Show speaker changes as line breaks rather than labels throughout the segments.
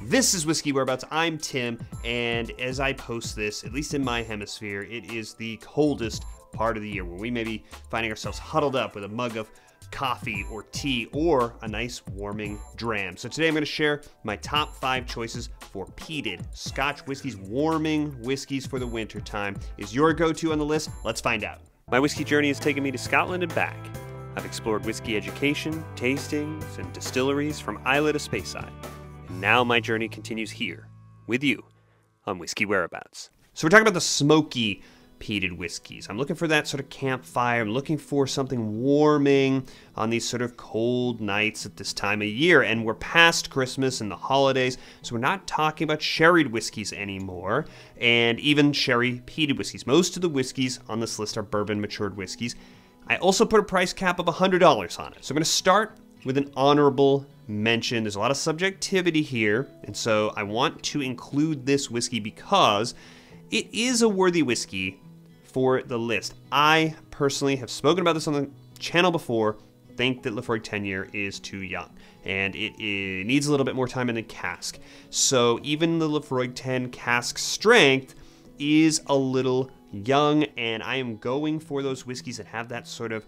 This is Whiskey Whereabouts. I'm Tim, and as I post this, at least in my hemisphere, it is the coldest part of the year where we may be finding ourselves huddled up with a mug of coffee or tea or a nice warming dram. So today I'm going to share my top 5 choices for peated Scotch whiskies, warming whiskeys for the winter time. Is your go-to on the list? Let's find out. My whiskey journey has taken me to Scotland and back. I've explored whiskey education, tastings, and distilleries from Islay to Speyside. And now my journey continues here, with you, on Whiskey Whereabouts. So we're talking about the smoky peated whiskeys. I'm looking for that sort of campfire. I'm looking for something warming on these sort of cold nights at this time of year. And we're past Christmas and the holidays, so we're not talking about sherried whiskeys anymore, and even sherry peated whiskeys. Most of the whiskeys on this list are bourbon matured whiskeys. I also put a price cap of $100 on it. So I'm going to start with an honorable mention. There's a lot of subjectivity here, and so I want to include this whiskey because it is a worthy whiskey for the list. I personally have spoken about this on the channel before, think that Laphroaig 10-year is too young, and it needs a little bit more time in the cask. So even the Laphroaig 10 cask strength is a little young, and I am going for those whiskeys that have that sort of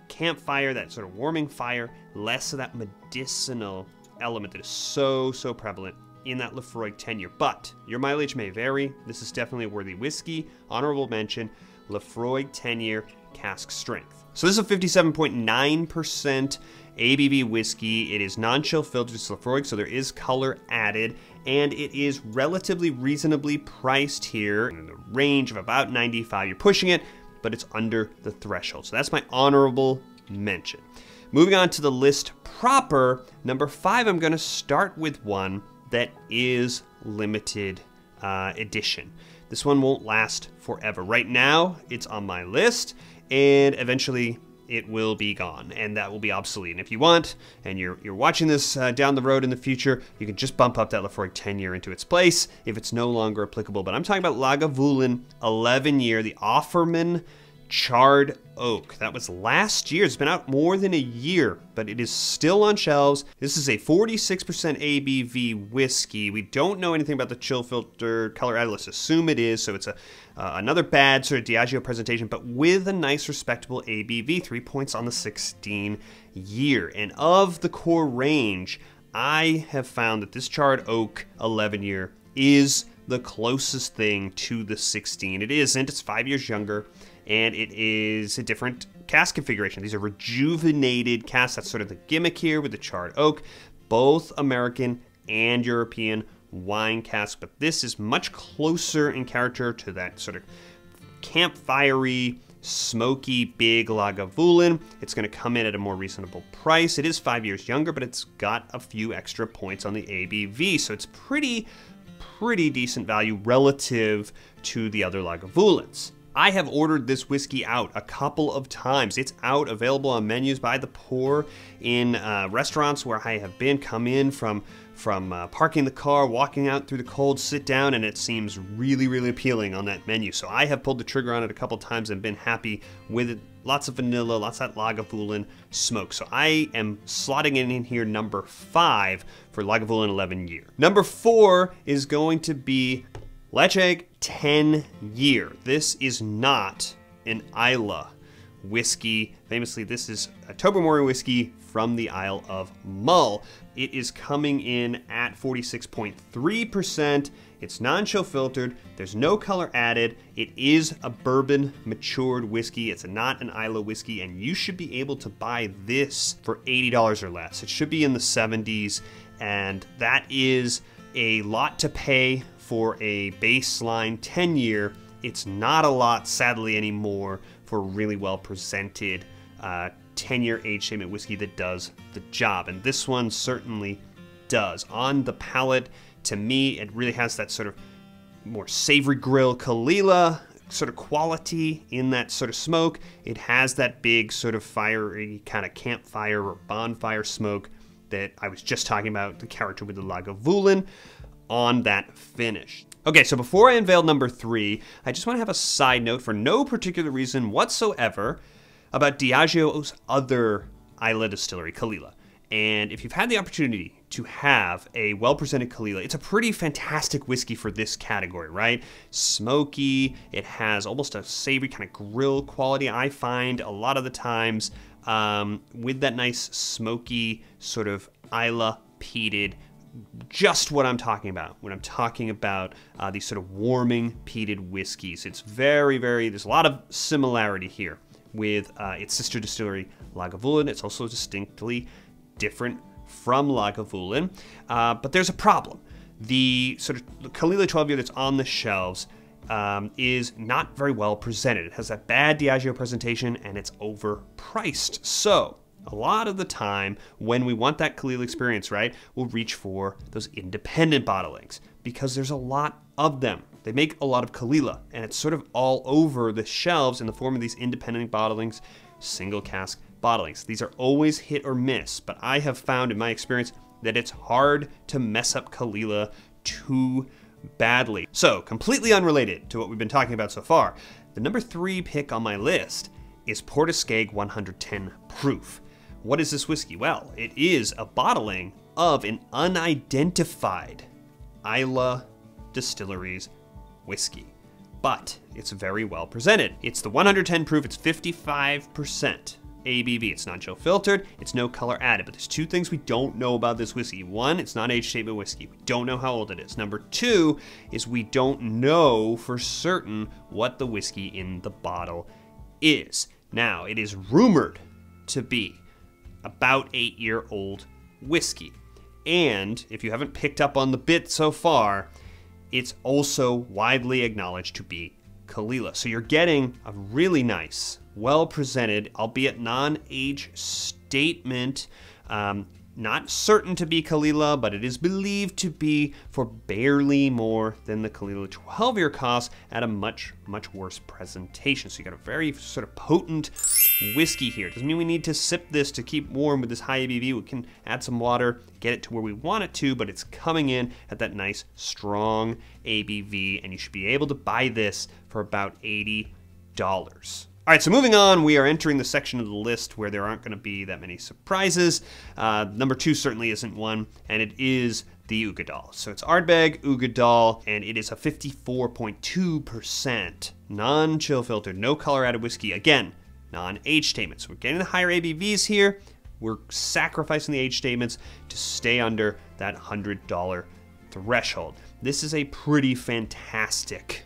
campfire, that sort of warming fire, less of that medicinal element that is so prevalent in that Laphroaig 10-year. But your mileage may vary. This is definitely a worthy whiskey. Honorable mention, Laphroaig 10-year cask strength. So this is a 57.9% ABV whiskey. It is non-chill filtered. It's Laphroaig, so there is color added, and it is relatively reasonably priced here in the range of about $95. You're pushing it, but it's under the threshold. So that's my honorable mention. Moving on to the list proper, number 5, I'm going to start with one that is limited edition. This one won't last forever. Right now, it's on my list, and eventually it will be gone, and that will be obsolete. And if you want, and you're watching this down the road in the future, you can just bump up that Laphroaig 10-year into its place if it's no longer applicable. But I'm talking about Lagavulin 11-year, the Offerman Charred Oak. That was last year. It's been out more than a year, but it is still on shelves. This is a 46% ABV whiskey. We don't know anything about the chill filter color added. Let's assume it is. So it's another bad sort of Diageo presentation, but with a nice respectable ABV, 3 points on the 16-year. And of the core range, I have found that this Charred Oak 11-year is the closest thing to the 16. It isn't. It's 5 years younger, and it is a different cask configuration. These are rejuvenated casks. That's sort of the gimmick here with the Charred Oak. Both American and European wine casks, but this is much closer in character to that sort of campfire-y, smoky, big Lagavulin. It's going to come in at a more reasonable price. It is 5 years younger, but it's got a few extra points on the ABV, so it's pretty decent value relative to the other Lagavulins. I have ordered this whiskey out a couple of times. It's out, available on menus by the pour in restaurants where I have been, come in from parking the car, walking out through the cold, sit down, and it seems really appealing on that menu. So I have pulled the trigger on it a couple times and been happy with it. Lots of vanilla, lots of that Lagavulin smoke. So I am slotting it in here number 5 for Lagavulin 11-year. Number 4 is going to be Laphroaig 10-year. This is not an Islay whiskey. Famously, this is a Tobermory whiskey from the Isle of Mull. It is coming in at 46.3%. It's non-chill filtered. There's no color added. It is a bourbon matured whiskey. It's not an Islay whiskey, and you should be able to buy this for $80 or less. It should be in the 70s, and that is a lot to pay for a baseline 10-year. It's not a lot, sadly, anymore for a really well presented 10-year age statement whiskey that does the job. And this one certainly does. On the palate, to me, it really has that sort of more savory grill Caol Ila sort of quality in that sort of smoke. It has that big sort of fiery kind of campfire or bonfire smoke that I was just talking about, the character with the Lagavulin on that finish. Okay, so before I unveil number 3, I just want to have a side note for no particular reason whatsoever about Diageo's other Islay distillery, Caol Ila. And if you've had the opportunity to have a well-presented Caol Ila, it's a pretty fantastic whiskey for this category, right? Smoky, it has almost a savory kind of grill quality, I find a lot of the times, with that nice smoky sort of Islay peated, just what I'm talking about when I'm talking about these sort of warming peated whiskeys. It's there's a lot of similarity here with its sister distillery, Lagavulin. It's also distinctly different from Lagavulin, but there's a problem. The sort of Caol Ila 12 year that's on the shelves is not very well presented. It has that bad Diageo presentation and it's overpriced. So a lot of the time when we want that Caol Ila experience, right, we'll reach for those independent bottlings because there's a lot of them. They make a lot of Caol Ila and it's sort of all over the shelves in the form of these independent bottlings, single cask bottlings. These are always hit or miss, but I have found in my experience that it's hard to mess up Caol Ila too badly. So, completely unrelated to what we've been talking about so far, the number 3 pick on my list is Portiskeag 110 proof. What is this whiskey? Well, it is a bottling of an unidentified Islay Distilleries whiskey, but it's very well presented. It's the 110 proof, it's 55% ABV. It's non-chill filtered, it's no color added, but there's 2 things we don't know about this whiskey. 1, it's not age statement whiskey. We don't know how old it is. Number 2 is we don't know for certain what the whiskey in the bottle is. Now, it is rumored to be about 8-year-old whiskey. And if you haven't picked up on the bit so far, it's also widely acknowledged to be Caol Ila. So you're getting a really nice, well-presented, albeit non-age statement, not certain to be Caol Ila, but it is believed to be for barely more than the Caol Ila 12-year cost at a much, much worse presentation. So you got a very sort of potent whiskey here. Doesn't mean we need to sip this to keep warm with this high ABV. We can add some water, get it to where we want it to, but it's coming in at that nice, strong ABV, and you should be able to buy this for about $80. All right, so moving on, we are entering the section of the list where there aren't going to be that many surprises. Number 2 certainly isn't one, and it is the Uigeadail. So it's Ardbeg Uigeadail, and it is a 54.2% non-chill filtered, no color added whiskey. Again, non-age statements. So we're getting the higher ABVs here. We're sacrificing the age statements to stay under that $100 threshold. This is a pretty fantastic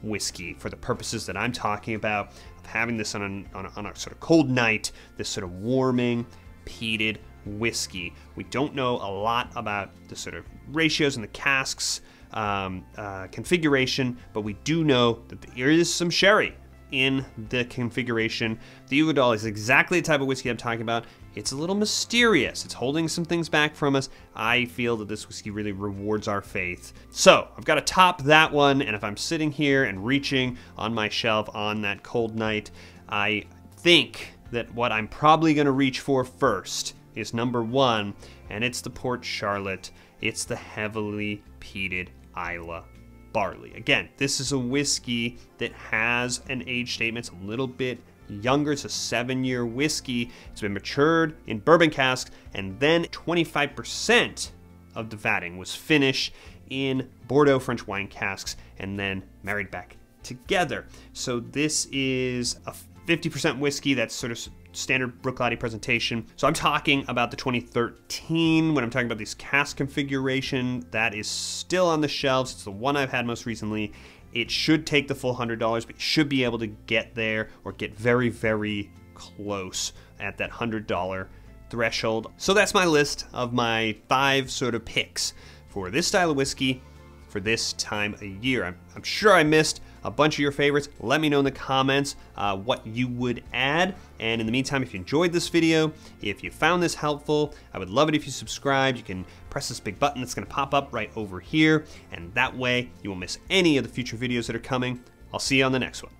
whiskey for the purposes that I'm talking about, of having this on a sort of cold night, this sort of warming, peated whiskey. We don't know a lot about the sort of ratios in the casks configuration, but we do know that there is some sherry in the configuration. The Uigeadail is exactly the type of whiskey I'm talking about. It's a little mysterious. It's holding some things back from us. I feel that this whiskey really rewards our faith. So I've got to top that one, and if I'm sitting here and reaching on my shelf on that cold night, I think that what I'm probably going to reach for first is number 1, and it's the Port Charlotte. It's the heavily peated Islay barley. Again, this is a whiskey that has an age statement. It's a little bit younger. It's a 7-year whiskey. It's been matured in bourbon casks, and then 25% of the vatting was finished in Bordeaux French wine casks and then married back together. So this is a 50% whiskey. That's sort of standard Bruichladdich presentation. So I'm talking about the 2013 when I'm talking about this cask configuration. That is still on the shelves. It's the one I've had most recently. It should take the full $100, but you should be able to get there or get very, very close at that $100 threshold. So that's my list of my 5 sort of picks for this style of whiskey for this time of year. I'm sure I missed a bunch of your favorites. Let me know in the comments what you would add. And in the meantime, if you enjoyed this video, if you found this helpful, I would love it if you subscribed. You can press this big button that's gonna pop up right over here, and that way you won't miss any of the future videos that are coming. I'll see you on the next one.